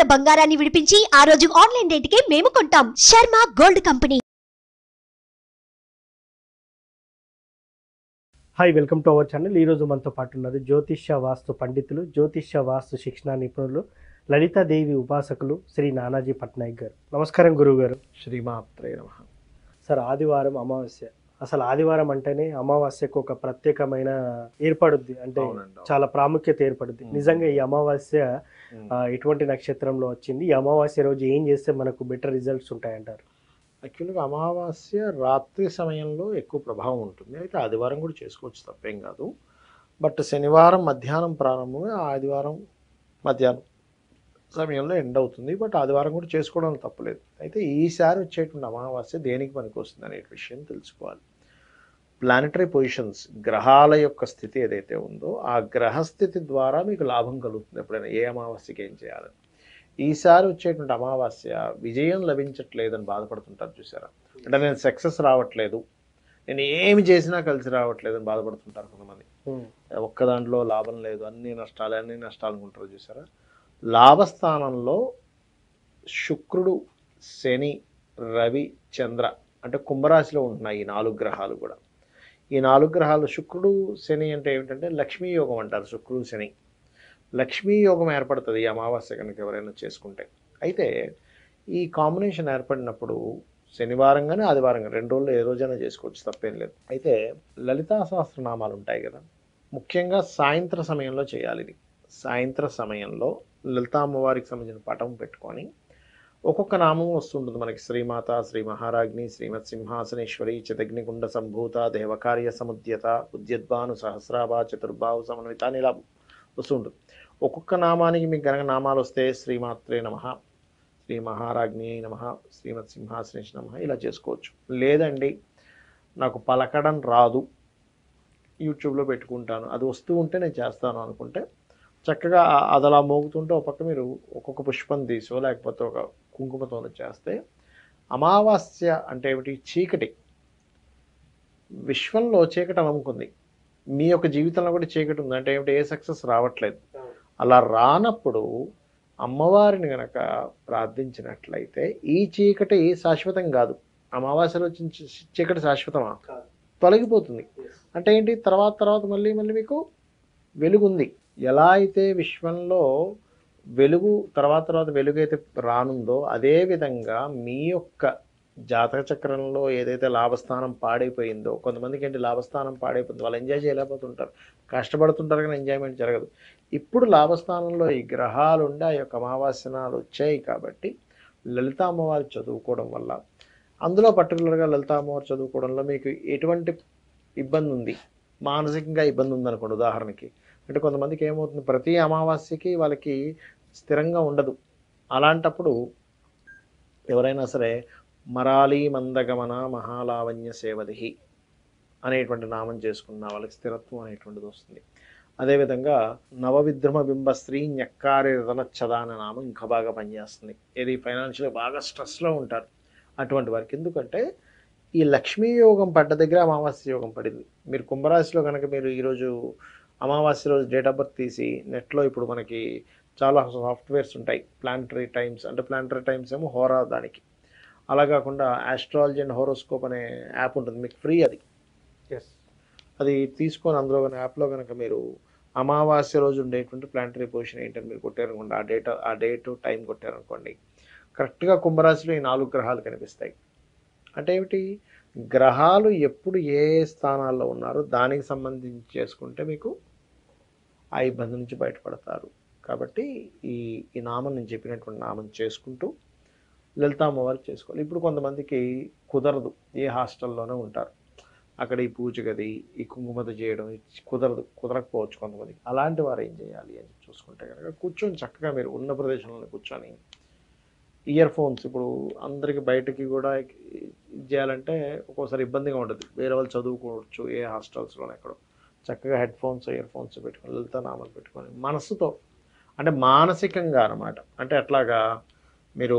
తాకట్టులో ఉన్న బంగారాన్ని విడిపించి ఆ రోజు ఆన్లైన్ రేటుకే మేము కొంటాం. Sharma gold company. Hi, welcome to our channel. ఈరోజు మనతో పాటు ఉన్నారు జ్యోతిష్య వాస్తు పండితులు, జ్యోతిష్య వాస్తు శిక్షణ నిపుణులు, లలితాదేవి ఉపాసకులు శ్రీ నానాజీ పట్నాయక్ గారు. నమస్కారం గురువు గారు. శ్రీమాత్రే నమః. సార్, ఆదివారం అమావాస్య. అసలు ఆదివారం అంటేనే అమావాస్యకు ఒక ప్రత్యేకమైన ఏర్పడుద్ది, అంటే చాలా ప్రాముఖ్యత ఏర్పడుద్ది. నిజంగా ఈ అమావాస్య ఎటువంటి నక్షత్రంలో వచ్చింది? ఈ అమావాస్య రోజు ఏం చేస్తే మనకు బెటర్ రిజల్ట్స్ ఉంటాయంటారు? యాక్చువల్గా అమావాస్య రాత్రి సమయంలో ఎక్కువ ప్రభావం ఉంటుంది. అయితే ఆదివారం కూడా చేసుకోవచ్చు, తప్పేం కాదు. బట్ శనివారం మధ్యాహ్నం ప్రారంభమే, ఆదివారం మధ్యాహ్నం సమయంలో ఎండ్ అవుతుంది. బట్ ఆదివారం కూడా చేసుకోవడం తప్పలేదు. అయితే ఈసారి వచ్చేటువంటి అమావాస్య దేనికి పనికి వస్తుంది అనే విషయం తెలుసుకోవాలి. ప్లానటరీ పొజిషన్స్, గ్రహాల యొక్క స్థితి ఏదైతే ఉందో ఆ గ్రహస్థితి ద్వారా మీకు లాభం కలుగుతుంది. ఎప్పుడైనా ఏ అమావాస్యకి ఏం చేయాలని. ఈసారి వచ్చేటువంటి అమావాస్య విజయం లభించట్లేదని బాధపడుతుంటారు చూసారా? అంటే నేను సక్సెస్ రావట్లేదు, నేను ఏమి చేసినా కలిసి రావట్లేదు అని బాధపడుతుంటారు కొంతమంది. ఒక్క దాంట్లో లాభం లేదు, అన్ని నష్టాలు అనుకుంటారు చూసారా? లాభస్థానంలో శుక్రుడు, శని, రవి, చంద్ర అంటే కుంభరాశిలో ఉంటున్నాయి ఈ 4 గ్రహాలు కూడా. ఈ 4 గ్రహాలు, శుక్రుడు శని అంటే ఏమిటంటే లక్ష్మీ యోగం అంటారు. శుక్రుడు శని లక్ష్మీ యోగం ఏర్పడుతుంది ఈ అమావాస్య కనుక ఎవరైనా చేసుకుంటే. అయితే ఈ కాంబినేషన్ ఏర్పడినప్పుడు శనివారం కానీ ఆదివారం కానీ 2 రోజుల్లో ఏ రోజైనా చేసుకోవచ్చు, తప్పేం లేదు. అయితే లలితా సహస్రనామాలు ఉంటాయి కదా, ముఖ్యంగా సాయంత్ర సమయంలో చేయాలి. ఇది సాయంత్ర సమయంలో లలితా అమ్మవారికి సంబంధించిన పటం పెట్టుకొని ఒక్కొక్క నామం వస్తుంటుంది మనకి. శ్రీమాత, శ్రీ మహారాజ్ని, శ్రీమత్ సింహాసనేశ్వరి, చితగ్నికుండ సంభూత, దేవకార్య సముద్యత, ఉద్యద్భాను సహస్రాభా, చతుర్బాహు సమన్విత అని ఇలా వస్తుంటుంది. ఒక్కొక్క నామానికి మీకు గనక నామాలు వస్తే శ్రీమాత్రే నమః, శ్రీ మహారాజ్ని నమః, శ్రీమత్ సింహాసనేశ నమః ఇలా చేసుకోవచ్చు. లేదండి నాకు పలకడం రాదు, యూట్యూబ్లో పెట్టుకుంటాను, అది వస్తూ ఉంటే నేను చేస్తాను అనుకుంటే చక్కగా అది అలా మోగుతుంటే ఒక పక్క మీరు ఒక్కొక్క పుష్పం తీసో లేకపోతే ఒక కుంకుమతో చేస్తే. అమావాస్య అంటే ఏమిటి? చీకటి. విశ్వంలో చీకటి అలముకుంది, మీ యొక్క జీవితంలో కూడా చీకటి ఉంది. అంటే ఏమిటి? ఏ సక్సెస్ రావట్లేదు. అలా రానప్పుడు అమ్మవారిని గనక ప్రార్థించినట్లయితే ఈ చీకటి శాశ్వతం కాదు. అమావాస్యలో వచ్చిన చీకటి శాశ్వతమా? తొలగిపోతుంది. అంటే ఏంటి? తర్వాత మళ్ళీ మీకు వెలుగుంది. ఎలా అయితే విశ్వంలో వెలుగు తర్వాత వెలుగు అయితే రానుందో అదేవిధంగా మీ యొక్క జాతక చక్రంలో ఏదైతే లాభస్థానం పాడైపోయిందో, కొంతమందికి ఏంటి లాభస్థానం పాడైపోతుంది, వాళ్ళు ఎంజాయ్ చేయలేకపోతుంటారు, కష్టపడుతుంటారు కానీ ఎంజాయ్మెంట్ జరగదు. ఇప్పుడు లాభస్థానంలో ఈ గ్రహాలు ఉండి ఆ యొక్క అమావాస్యనాలు వచ్చాయి కాబట్టి లలితా అమ్మవారు చదువుకోవడం వల్ల, అందులో పర్టికులర్గా లలితా అమ్మవారు చదువుకోవడంలో మీకు ఎటువంటి ఇబ్బంది ఉంది, మానసికంగా ఇబ్బంది ఉందనుకోండి ఉదాహరణకి. అంటే కొంతమందికి ఏమవుతుంది, ప్రతి అమావాస్యకి వాళ్ళకి స్థిరంగా ఉండదు. అలాంటప్పుడు ఎవరైనా సరే మరాళీ మందగమన మహాలావణ్య సేవదిహి అనేటువంటి నామం చేసుకున్న వాళ్ళకి స్థిరత్వం అనేటువంటిది వస్తుంది. అదేవిధంగా నవవిద్రమ బింబ స్త్రీ ఞక్కారి రతనచ్చద అనే నామం ఇంకా బాగా పనిచేస్తుంది. ఇది ఫైనాన్షియల్గా బాగా స్ట్రెస్లో ఉంటారు అటువంటి వారికి. ఎందుకంటే ఈ లక్ష్మీ యోగం పడ్డ దగ్గర అమావాస్య యోగం పడింది. మీరు కుంభరాశిలో కనుక మీరు ఈరోజు అమావాస్య రోజు డేట్ ఆఫ్ బర్త్ తీసి నెట్లో ఇప్పుడు మనకి చాలా సాఫ్ట్వేర్స్ ఉంటాయి, ప్లానటరీ టైమ్స్ అంటే ప్లానటరీ టైమ్స్ ఏమో హోరా దానికి. అలా కాకుండా ఆస్ట్రాలజీ అండ్ హోరోస్కోప్ అనే యాప్ ఉంటుంది మీకు, ఫ్రీ అది. అది తీసుకొని అందులో కానీ యాప్లో కనుక మీరు అమావాస్య రోజు ఉండేటువంటి ప్లానటరీ పొజిషన్ ఏంటని మీరు కొట్టారనుకోండి, ఆ డేట్ టైం కొట్టారనుకోండి, కరెక్ట్గా కుంభరాశిలో ఈ 4 గ్రహాలు కనిపిస్తాయి. అంటే ఏమిటి? గ్రహాలు ఎప్పుడు ఏ స్థానాల్లో ఉన్నారో దానికి సంబంధించి చేసుకుంటే మీకు ఆ ఇబ్బంది నుంచి బయటపడతారు. కాబట్టి ఈ నామం నేను చెప్పినటువంటి నామం చేసుకుంటూ లలితా అమ్మవారు చేసుకోవాలి. ఇప్పుడు కొంతమందికి కుదరదు, ఏ హాస్టల్లోనే ఉంటారు, అక్కడ ఈ పూజ గది ఈ కుంకుమత చేయడం కుదరకపోవచ్చు కొంతమందికి. అలాంటి వారు ఏం చేయాలి అని చూసుకుంటే కనుక కూర్చొని చక్కగా మీరు ఉన్న ప్రదేశంలో కూర్చొని ఇయర్ ఫోన్స్, ఇప్పుడు అందరికి బయటకి కూడా చేయాలంటే ఒక్కోసారి ఇబ్బందిగా ఉంటుంది, వేరే వాళ్ళు చదువుకోవచ్చు ఏ హాస్టల్స్లోనే ఎక్కడో, చక్కగా హెడ్ ఫోన్స్ ఇయర్ ఫోన్స్ పెట్టుకొని లలితా నామాలు పెట్టుకొని మనసుతో, అంటే మానసికంగా అనమాట. అంటే అట్లాగా మీరు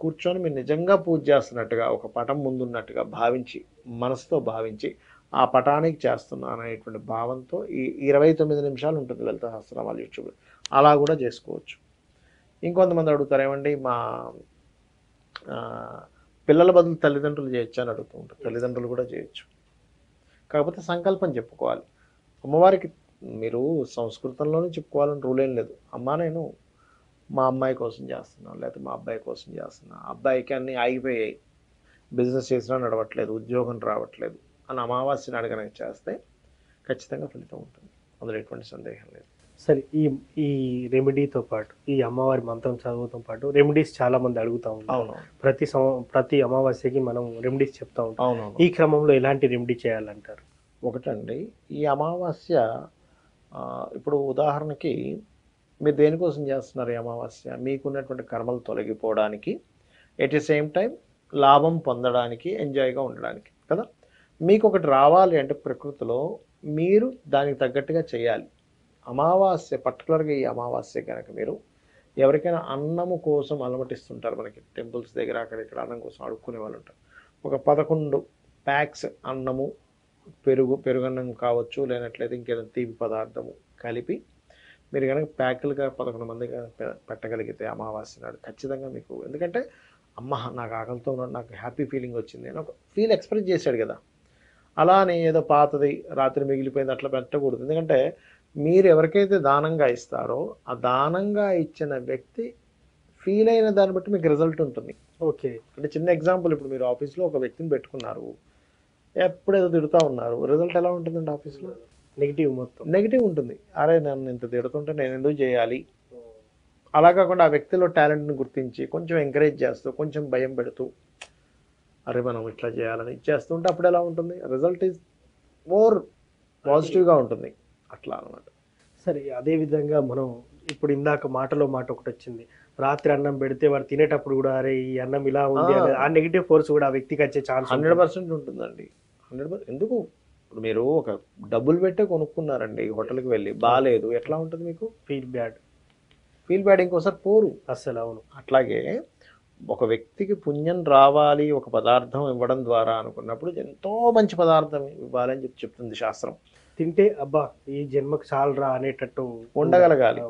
కూర్చొని మీరు నిజంగా పూజ చేస్తున్నట్టుగా ఒక పటం ముందున్నట్టుగా భావించి, మనసుతో భావించి ఆ పటానికి చేస్తున్నాను అనేటువంటి భావంతో ఈ 29 నిమిషాలు ఉంటుంది లలిత సహస్రనామాలు యూట్యూబ్లో, అలా కూడా చేసుకోవచ్చు. ఇంకొంతమంది అడుగుతారు ఏమండి మా ఆ, పిల్లల బదులు తల్లిదండ్రులు చేయొచ్చు అని అడుగుతూ ఉంటారు. తల్లిదండ్రులు కూడా చేయొచ్చు, కాకపోతే సంకల్పం చెప్పుకోవాలి. అమ్మవారికి మీరు సంస్కృతంలోనే చెప్పుకోవాలని రూల్ ఏం లేదు. అమ్మా నేను మా అమ్మాయి కోసం చేస్తున్నాను, లేకపోతే మా అబ్బాయి కోసం చేస్తున్నాను, అబ్బాయికి అన్నీ ఆగిపోయాయి, బిజినెస్ చేసినా నడవట్లేదు, ఉద్యోగం రావట్లేదు అని అమావాస్యని అడగడానికి చేస్తే ఖచ్చితంగా ఫలితం ఉంటుంది, అందులో ఎటువంటి సందేహం లేదు. సరే, ఈ ఈ రెమెడీతో పాటు ఈ అమ్మవారి మంత్రం చదువుతో పాటు రెమెడీస్ చాలా మంది అడుగుతా ఉంటారు. అవును ప్రతి అమావాస్యకి మనం రెమెడీస్ చెప్తా ఉంటాం. అవునవును. ఈ క్రమంలో ఎలాంటి రెమెడీ చేయాలంటారు? ఒకటండి, ఈ అమావాస్య ఇప్పుడు ఉదాహరణకి మీరు దేనికోసం చేస్తున్నారు? ఈ అమావాస్య మీకున్నటువంటి కర్మలు తొలగిపోవడానికి, ఎట్ ది సేమ్ టైం లాభం పొందడానికి, ఎంజాయ్గా ఉండడానికి కదా. మీకు ఒకటి రావాలి అంటే ప్రకృతిలో మీరు దానికి తగ్గట్టుగా చేయాలి. అమావాస్య పర్టికులర్గా ఈ అమావాస్య కనుక మీరు ఎవరికైనా అన్నము కోసం అలమటిస్తుంటారు, మనకి టెంపుల్స్ దగ్గర అక్కడ ఇక్కడ అన్నం కోసం అడుక్కునే వాళ్ళు ఉంటారు. ఒక 11 ప్యాక్స్ అన్నము, పెరుగన్నం కావచ్చు, లేనట్లయితే ఇంకేదైనా తీపి పదార్థము కలిపి మీరు కనుక ప్యాకులుగా 11 మందికి పెట్టగలిగితే అమావాస్య నాడు ఖచ్చితంగా మీకు, ఎందుకంటే అమ్మ నాకు ఆకలితో ఉన్నాడు, నాకు హ్యాపీ ఫీలింగ్ వచ్చింది అని ఒక ఫీల్ ఎక్స్ప్రెస్ చేశాడు కదా. అలానే ఏదో పాతది రాత్రి మిగిలిపోయింది అట్లా పెట్టకూడదు. ఎందుకంటే మీరు ఎవరికైతే దానంగా ఇస్తారో ఆ దానంగా ఇచ్చిన వ్యక్తి ఫీల్ అయిన దాన్ని బట్టి మీకు రిజల్ట్ ఉంటుంది. ఓకే, అంటే చిన్న ఎగ్జాంపుల్, ఇప్పుడు మీరు ఆఫీస్లో ఒక వ్యక్తిని పెట్టుకున్నారు, ఎప్పుడేదో తిడుతూ ఉన్నారు, రిజల్ట్ ఎలా ఉంటుందండి? ఆఫీస్లో నెగిటివ్, మొత్తం నెగిటివ్ ఉంటుంది. అరే నన్ను ఇంత తిడుతుంటే నేను ఎందుకు చేయాలి? అలా కాకుండా ఆ వ్యక్తిలో టాలెంట్ని గుర్తించి కొంచెం ఎంకరేజ్ చేస్తూ, కొంచెం భయం పెడుతూ, అరే మనం ఇట్లా చేయాలని ఇచ్చేస్తుంటే అప్పుడు ఎలా ఉంటుంది? రిజల్ట్ ఈజ్ మోర్ పాజిటివ్గా ఉంటుంది. అట్లా అనమాట. సరే, అదే విధంగా మనం ఇప్పుడు ఇందాక మాటలో మాట ఒకటి వచ్చింది, రాత్రి అన్నం పెడితే వాడు తినేటప్పుడు కూడా అరే ఈ అన్నం ఇలా ఉంది అనే ఆ నెగిటివ్ ఫోర్స్ కూడా ఆ వ్యక్తికి వచ్చే ఛాన్స్ 100% ఉంటుందండి. 100%. ఎందుకు? ఇప్పుడు మీరు ఒక డబ్బులు పెట్టే కొనుక్కున్నారండి హోటల్కి వెళ్ళి, బాగాలేదు, ఎట్లా ఉంటుంది మీకు? Feel bad. ఇంకోసారి పోరు అస్సలు. అవును. అట్లాగే ఒక వ్యక్తికి పుణ్యం రావాలి ఒక పదార్థం ఇవ్వడం ద్వారా అనుకున్నప్పుడు ఎంతో మంచి పదార్థం ఇవ్వాలని చెప్తుంది శాస్త్రం. తింటే అబ్బా ఈ జన్మకు చాలరా అనేటట్టు ఉండగలగాలి.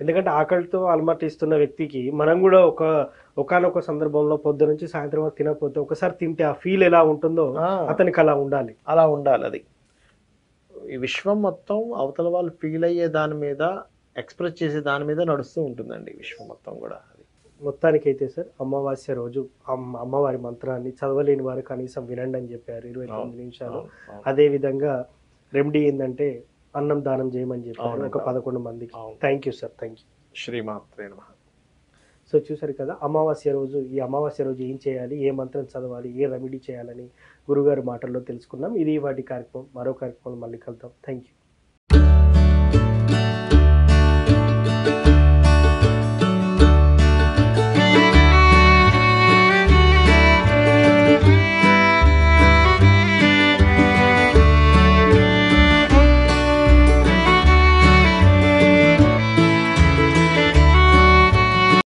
ఎందుకంటే ఆకలితో అలమటిస్తున్న వ్యక్తికి మనం కూడా ఒకానొక సందర్భంలో పొద్దు నుంచి సాయంత్రం వరకు తినకపోతే ఒకసారి తింటే ఆ ఫీల్ ఎలా ఉంటుందో అతనికి అలా ఉండాలి. అది ఈ విశ్వం మొత్తం అవతల వాళ్ళు ఫీల్ అయ్యే దాని మీద, ఎక్స్ప్రెస్ చేసే దాని మీద నడుస్తూ ఉంటుందండి విశ్వం మొత్తం కూడా. మొత్తానికైతే సార్, అమావాస్య రోజు అమ్మవారి మంత్రాన్ని చదవలేని వారు కనీసం వినండి అని చెప్పారు 29 నిమిషాలు. అదే విధంగా రెమెడీ ఏంటంటే అన్నం దానం చేయమని చెప్పారు ఒక 11 మందికి. Thank you sir, thank you. శ్రీమాత్రే నమః. సో చూసారు కదా, ఈ అమావాస్య రోజు ఏం చేయాలి, ఏ మంత్రం చదవాలి, ఏ రెమెడీ చేయాలని గురుగారి మాటల్లో తెలుసుకున్నాం. ఇది వాటి కార్యక్రమం. మరో కార్యక్రమం మళ్ళీ కలుద్దాం. Thank you.